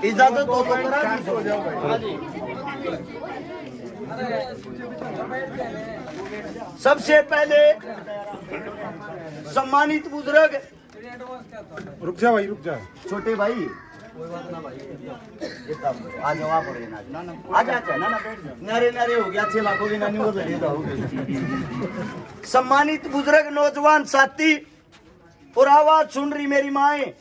इजाजत हो तो करा। सबसे पहले सम्मानित बुजुर्ग, रुक जा भाई, रुक जा। छोटे भाई आ जाओ, आप आजा ना नारे नारे हो गया, 6 लाखों की नानी वो धरी जाओगे। सम्मानित बुजुर्ग, नौजवान साथी और आवाज सुन रही मेरी माए,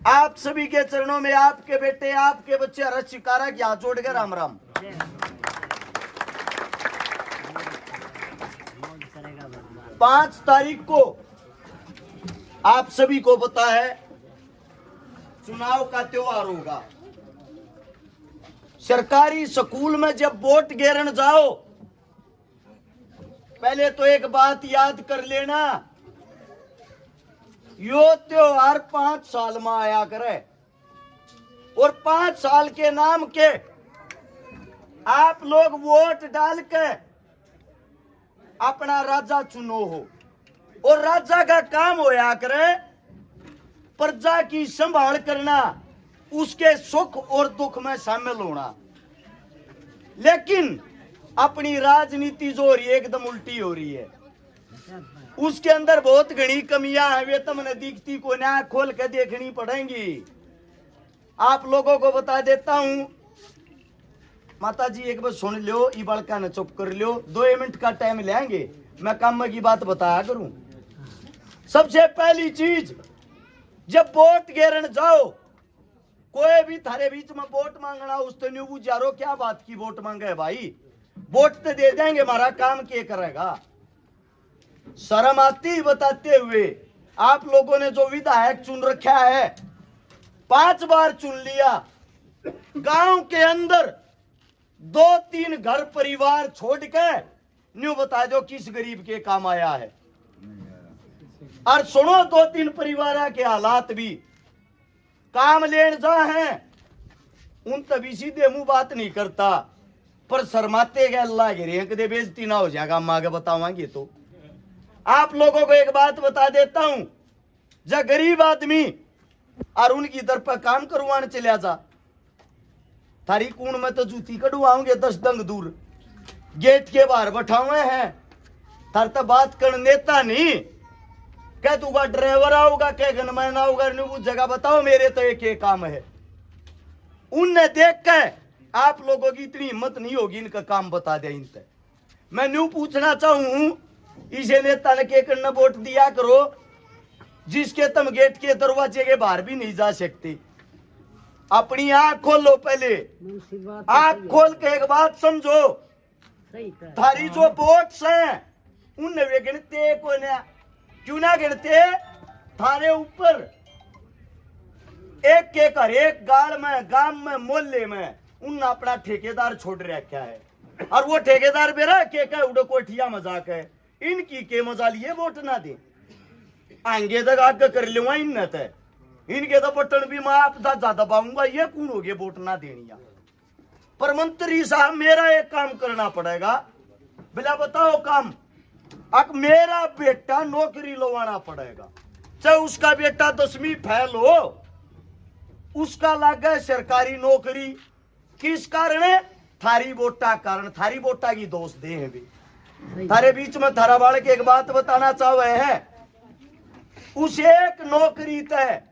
आप सभी के चरणों में आपके बेटे, आपके बच्चे हर्ष शिकारा की हाथ जोड़कर राम राम। 5 तारीख को आप सभी को पता है चुनाव का त्योहार होगा। सरकारी स्कूल में जब वोट गिरने जाओ, पहले तो एक बात याद कर लेना, यो त्योहार 5 साल में आया करे और 5 साल के नाम के आप लोग वोट डाल के अपना राजा चुनो हो, और राजा का काम होया करे प्रजा की संभाल करना, उसके सुख और दुख में शामिल होना। लेकिन अपनी राजनीति जो हो रही है एकदम उल्टी हो रही है, उसके अंदर बहुत घनी कमियां हैं, वे तुमने दिखती को ना खोल के देखनी पड़ेंगी। आप लोगों को बता देता हूं, माता जी एक बार सुन लो, ई बालका ने चुप कर लो, 2 मिनट का टाइम लेंगे, मैं काम की बात बताया करूं। सबसे पहली चीज, जब वोट गिरने जाओ, कोई भी थारे बीच में वोट मांगना उस तो न्यू बुझारो, क्या बात की वोट मांगे भाई, वोट तो दे देंगे, हमारा काम क्या करेगा। शर्म आती बताते हुए आप लोगों ने जो विधायक चुन रखा है, 5 बार चुन लिया, गांव के अंदर 2-3 घर परिवार छोड़ के न्यू बता दो किस गरीब के काम आया है। और सुनो 2-3 परिवार के हालात भी, काम लेन जा हैं उन तभी सीधे मुंह बात नहीं करता, पर शर्माते गए अल्लाह के रेंक दे, बेइज्जती ना हो जाएगा, हम आगे बतावांगे। तो आप लोगों को एक बात बता देता हूं, जब गरीब आदमी और उनकी दर पर काम करवाने चले जा, थारी कूण में तो जूती कड़वाओगे 10 डंग दूर, गेट के बाहर बैठावे हैं, थार तो बात कर नेता नहीं, क्या तूगा ड्राइवर आओगा, क्या गनमैन आओगा, वो जगह बताओ मेरे तो एक काम है। उनने देख के आप लोगों की इतनी हिम्मत नहीं होगी इनका काम बता दे इनसे। मैं न्यू पूछना चाहूं, इसे नेता ने के करना वोट दिया करो जिसके तुम गेट के दरवाजे के बाहर भी नहीं जा सकते। अपनी आंख खोलो, पहले आंख खोल के एक बात समझो, थारी जो वोट्स हैं उन वे गिनते को ना, क्यों ना गिनते, थारे ऊपर एक के घर, एक गाड़ में, गांव में, मोहल्ले में उन अपना ठेकेदार छोड़ रखा है, और वो ठेकेदार बेरा के उड़ो कोठिया मजाक है, इनकी के मजा लिए वोट ना दे, आएंगे तक आगे कर लूंगा इन तय, इनके तो बटन भी मैं आप ज्यादा पाऊंगा, ये कौन हो गए वोट ना देनी। पर मंत्री साहब मेरा एक काम करना पड़ेगा, बिला बताओ काम, अब मेरा बेटा नौकरी लवाना पड़ेगा, चाहे उसका बेटा 10वीं फेल हो, उसका लगा सरकारी नौकरी, किस कारण है, थारी वोटा कारण, थारी वोटा की दोस्त दे है भी। थारे बीच में थारा बाड़ के एक बात बताना चाहे है, उस एक नौकरी तय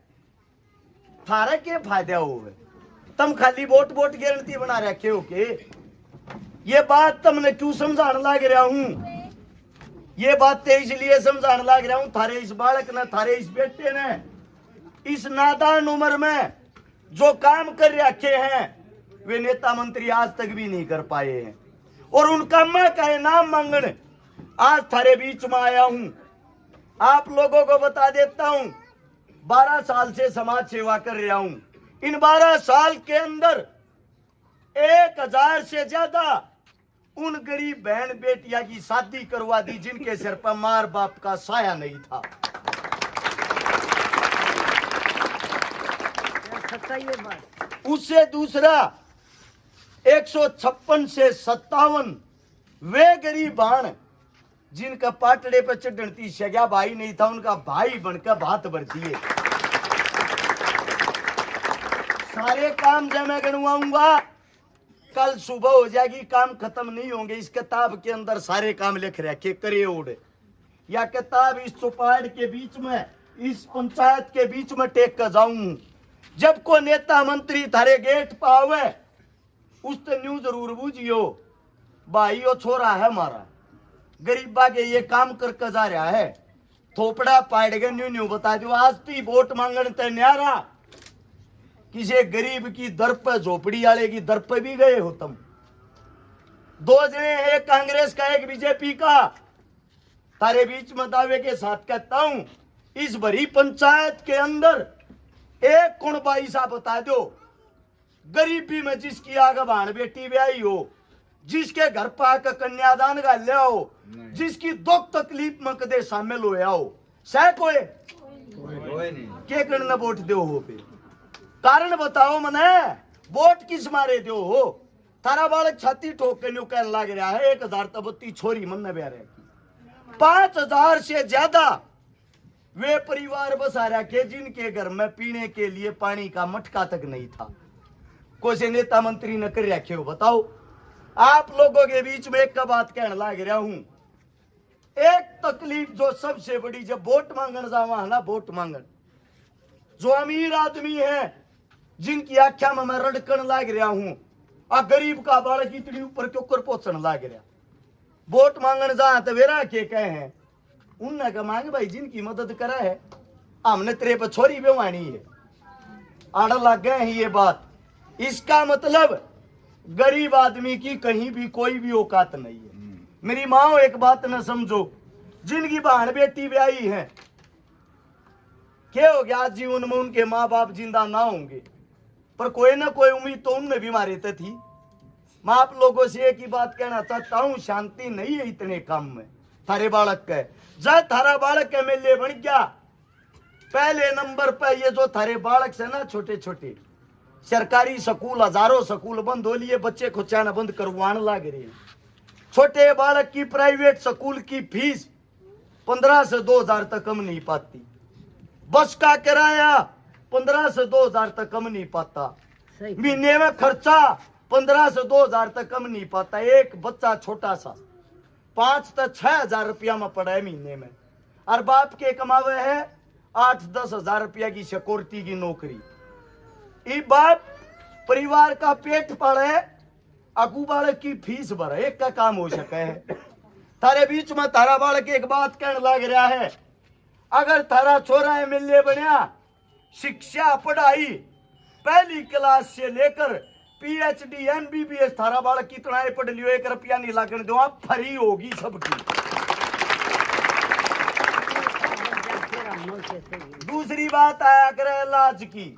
थारा के फायदे हुए, तुम खाली वोट गारंटी बना रखे हो के, ये बात तुमने क्यों समझाने लग रहा हूं, ये बात इसलिए समझाने लग रहा हूं, थारे इस बालक ने, थारे इस बेटे ने इस नादान उम्र में जो काम कर रखे हैं वे नेता मंत्री आज तक भी नहीं कर पाए हैं, और उनका मैं का नाम मांगने आज थारे बीच में आया हूं। आप लोगों को बता देता हूं, 12 साल से समाज सेवा कर रहा हूं, इन 12 साल के अंदर 1000 से ज्यादा उन गरीब बहन बेटिया की शादी करवा दी जिनके सिर पर मार बाप का साया नहीं था। उससे दूसरा 156 से 57 वे गरीब बाण जिनका पाटड़े पे चढ़न थी सगा भाई नहीं था, उनका भाई बनकर भात भर दिए। सारे काम जब मैं गणवाऊंगा, कल सुबह हो जाएगी, काम खत्म नहीं होंगे। इस किताब के अंदर सारे काम लिख रखे करे ओढ़, या किताब इस चौपाड़ के बीच में, इस पंचायत के बीच में टेक कर जाऊं। जब को नेता मंत्री थारे गेट पावे, उस तो न्यू जरूर बुझियो भाई वो छोरा है हमारा, गरीबा के ये काम करके जा रहा है, थोपड़ा पाएगा न्यू न्यू बता दो। आज तो वोट मांगने ते न्यारा किसी गरीब की दर पे, झोपड़ी वाले की दर पे भी गए हो तुम। दो जने, एक कांग्रेस का एक बीजेपी का, तारे बीच में दावे के साथ कहता हूं, इस भरी पंचायत के अंदर एक कौन भाई साहब बता दो गरीबी में जिसकी आगे भाण बेटी ब्याही हो, जिसके घर पर आकर कन्यादान का ले आओ, जिसकी दुख तकलीफ में कदे शामिल हो आओ, सह कोई के करना वोट दो हो पे? कारण बताओ मने, वोट किस मारे दो हो? थारा बालक छाती ठोक के न्यू कहने लग रहा है 1000 तबत्ती छोरी मन न ब्याह रहे, 5000 से ज्यादा वे परिवार बसा रखे जिनके घर में पीने के लिए पानी का मटका तक नहीं था। कोई से नेता मंत्री न कर रखे हो? बताओ। आप लोगों के बीच में एक का बात कहने लग रहा हूं, एक तकलीफ जो सबसे बड़ी, जब वोट मांगने जावा है ना, वोट मांगन, जो अमीर आदमी है जिनकी आख्या में मैं रड़कन लाग रहा हूं, आ गरीब का बालक इतनी ऊपर के ऊपर पहुंचने लाग रहा, वोट मांगने जा तो वेरा के कहे हैं उनने का मांगे भाई जिनकी मदद करा है, हमने तेरे पर छोरी बेवानी है, आड़ लग गए हैं ये बात। इसका मतलब गरीब आदमी की कहीं भी कोई भी औकात नहीं है। मेरी माँ एक बात न समझो, जिनकी बहन बेटी ब्याही है, क्या हो गया जीवन में उनके माँ बाप जिंदा ना होंगे, पर कोई ना कोई उम्मीद तो उनमें भी मारे थी। मैं आप लोगों से एक ही बात कहना चाहता हूँ, शांति नहीं है इतने काम में। थारे बालक के जब थारा बालक एमएलए बन गया, पहले नंबर पे ये जो थारे बालक से ना छोटे छोटे सरकारी स्कूल, हजारों स्कूल बंद हो लिए, बच्चे को चाना बंद करवाने लग रहे हैं। छोटे बालक की प्राइवेट स्कूल की फीस 15 से 2000 तक कम नहीं पाती, बस का किराया 15 से 2000 तक कम नहीं पाता, महीने में खर्चा 15 से 2000 तक कम नहीं पाता। एक बच्चा छोटा सा 5 से 6000 रुपया में पड़ा है महीने में, और बाप के कमावे है 8-10 हजार रुपया की सिक्योरिटी की नौकरी। ये बाप परिवार का पेट पाले, अगू बालक की फीस भरे, एक का काम हो सके है। थारे बीच में थारा बालक एक बात कहने लग रहा है, अगर थारा छोरा एमएलए बनया, शिक्षा पढ़ाई पहली क्लास से लेकर पीएचडी एमबीबीएस थारा बालक कितना है पढ़ लियो, 1 रुपया नहीं लागने दो, आप फ्री होगी सबकी। दूसरी बात आया करे इलाज की,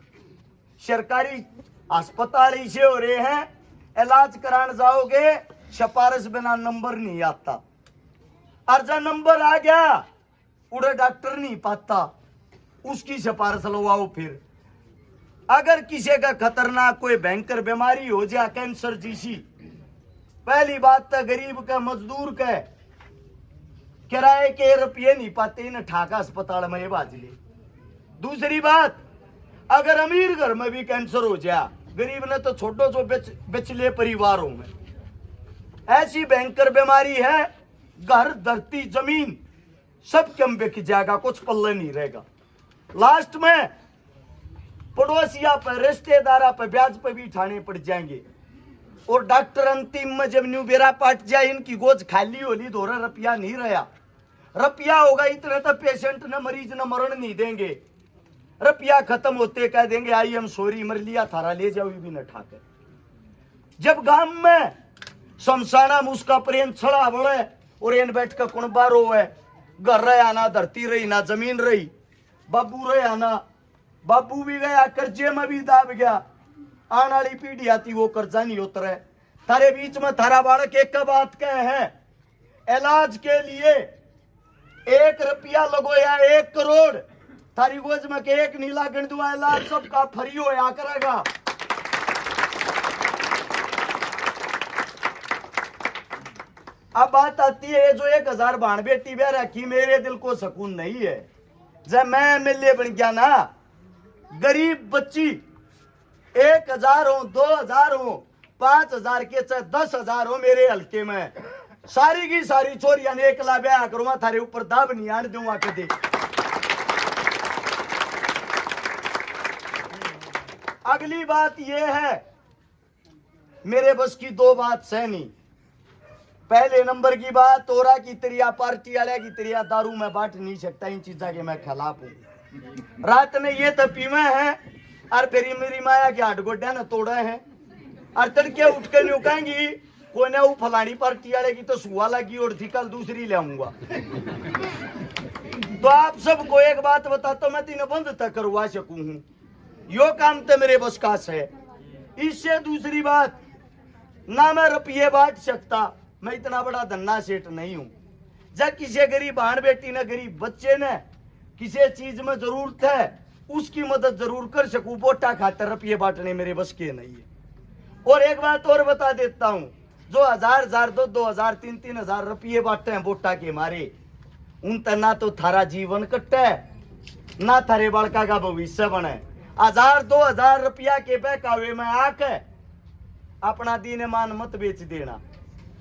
सरकारी अस्पताल इसे हो रहे हैं, इलाज कराने जाओगे सिफारिश बिना नंबर नहीं आता, और जब नंबर आ गया उड़े डॉक्टर नहीं पाता, उसकी सिफारिश लगवाओ। फिर अगर किसी का खतरनाक कोई भयंकर बीमारी हो जाए, कैंसर जैसी, पहली बात तो गरीब का मजदूर का किराए के रुपये नहीं पाते, इन ठाका अस्पताल में ये बाज ले। दूसरी बात, अगर अमीर घर में भी कैंसर हो जाए, गरीब ने तो छोटो जो बिचले परिवारों में ऐसी भयंकर बीमारी है, घर धरती जमीन सब कम बिक जाएगा, कुछ पल्ले नहीं रहेगा। लास्ट में पड़ोसिया पर, रिश्तेदारा पर ब्याज पर भी ठाने पड़ जाएंगे, और डॉक्टर अंतिम में जब न्यू बेरा पाट जाए, इनकी गोज खाली होली, 2 रुपया नहीं रहा, रुपया होगा इतने तो पेशेंट न मरीज न मरण नहीं देंगे, रुपया खत्म होते कह देंगे आई एम सॉरी, मर लिया थारा, ले जाओ भी न ठाकर। जब गांव में शमशाना में उसका प्रेम छड़ा बड़े और इन बैठ कर कौन बारो है, घर रहा ना, धरती रही ना, जमीन रही, बाबू रहा ना, बाबू भी गया, कर्जे में भी दाब गया, आने वाली पीढ़ी आती वो कर्जा नहीं उतरे। थारे बीच में थारा बालक एक का बात कहे है, इलाज के लिए 1 रुपया लगो या 1 करोड़, थारी गोज में के एक नीला गण दुआ, इलाज सबका फ्री होया करेगा। अब बात आती है जो 1000 भाण बेटी ब्याह रखी, मेरे दिल को सुकून नहीं है। जब मैं एमएलए बन गया ना, गरीब बच्ची 1000 हो, 2000 हो, 5000 के चाहे 10,000 हो, मेरे हल्के में सारी की सारी चोरियां ने एकला ब्याह करूंगा, थारे ऊपर दाब नहीं आने दूंगा कदे। अगली बात यह है, मेरे बस की 2 बात सहनी। पहले नंबर की बात, तोरा की तरिया पार्टी वाले की तरिया दारू में बांट नहीं सकता, इन चीजा के मैं खिलाफ हूं। रात में ये तो पीवे हैं और फिर मेरी माया के हाथ गोड्या न तोड़े हैं, और तड़के उठ कर न्यू कहेंगी कोई ना वो फलानी पार्टी वाले की तो सुहा लगी और थी, कल दूसरी ले आऊंगा। तो आप सबको एक बात बताता हूं, मैं तीन बंद तक करवा सकूं हूं, यो काम तो मेरे बस का है। इससे दूसरी बात, ना मैं रुपये बांट सकता, मैं इतना बड़ा धन्ना सेठ नहीं हूं। जब किसी गरीब बहन बेटी ने, गरीब बच्चे ने किसी चीज में जरूरत है, उसकी मदद जरूर कर सकूं, वोटा खातर रुपये बांटने मेरे बस के नहीं है। और एक बात और बता देता हूं, जो 1000 2,000 3,000 रुपये बांटते हैं वोटा के मारे, उन तर ना तो थारा जीवन कटे, ना थारे बालका का भविष्य बने। 1000 2,000 रुपया के बहकावे में आके अपना दीन मान मत बेच देना,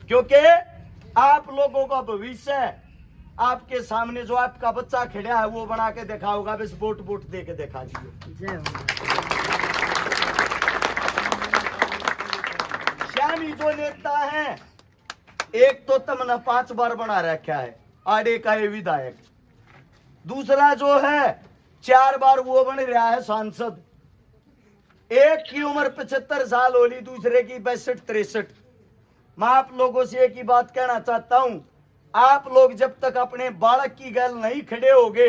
क्योंकि आप लोगों का भविष्य आपके सामने जो आपका बच्चा खड़ा है वो बना के देखा होगा, बस वोट दे के देखा दीजिए। श्यामी जो नेता है, एक तो तुमने 5 बार बना रखा है, आड़े का ये विधायक, दूसरा जो है 4 बार वो बन रहा है सांसद, एक की उम्र 75 साल होली, दूसरे की 62-63। मैं आप लोगों से एक ही बात कहना चाहता हूं, आप लोग जब तक अपने बालक की गैल नहीं खड़े होगे,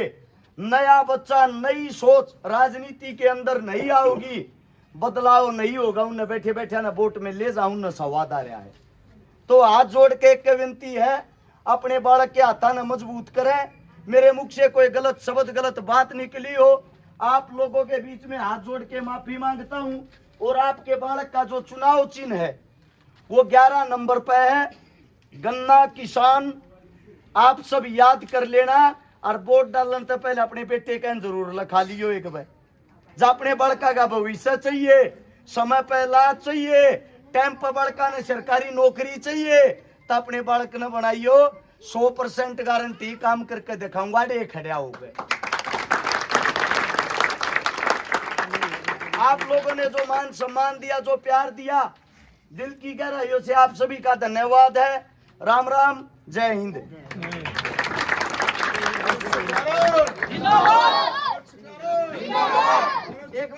नया बच्चा, नई सोच राजनीति के अंदर नहीं आओगी, बदलाव नहीं होगा, उन्हें बैठे बैठे ना वोट में ले जाऊं न संवाद आ रहा है। तो हाथ जोड़ के एक विनती है, अपने बालक के हाथा न मजबूत करें। मेरे मुख से कोई गलत शब्द, गलत बात निकली हो, आप लोगों के बीच में हाथ जोड़ के माफी मांगता हूं। और आपके बालक का जो चुनाव चिन्ह है वो 11 नंबर पे है, गन्ना किसान, आप सब याद कर लेना। और वोट डालने से पहले अपने बेटे का जरूर लिखा लियो एक बार, जब अपने बड़का का भविष्य चाहिए, समय पहला चाहिए, टाइम पर बड़का ने सरकारी नौकरी चाहिए, तो अपने बालक ने बनाइयो, 100% गारंटी काम करके दिखाऊंगा, डे खड़ा हो गए। आप लोगों ने जो मान सम्मान दिया, जो प्यार दिया, दिल की गहराइयों से आप सभी का धन्यवाद है। राम राम, जय हिंद। एक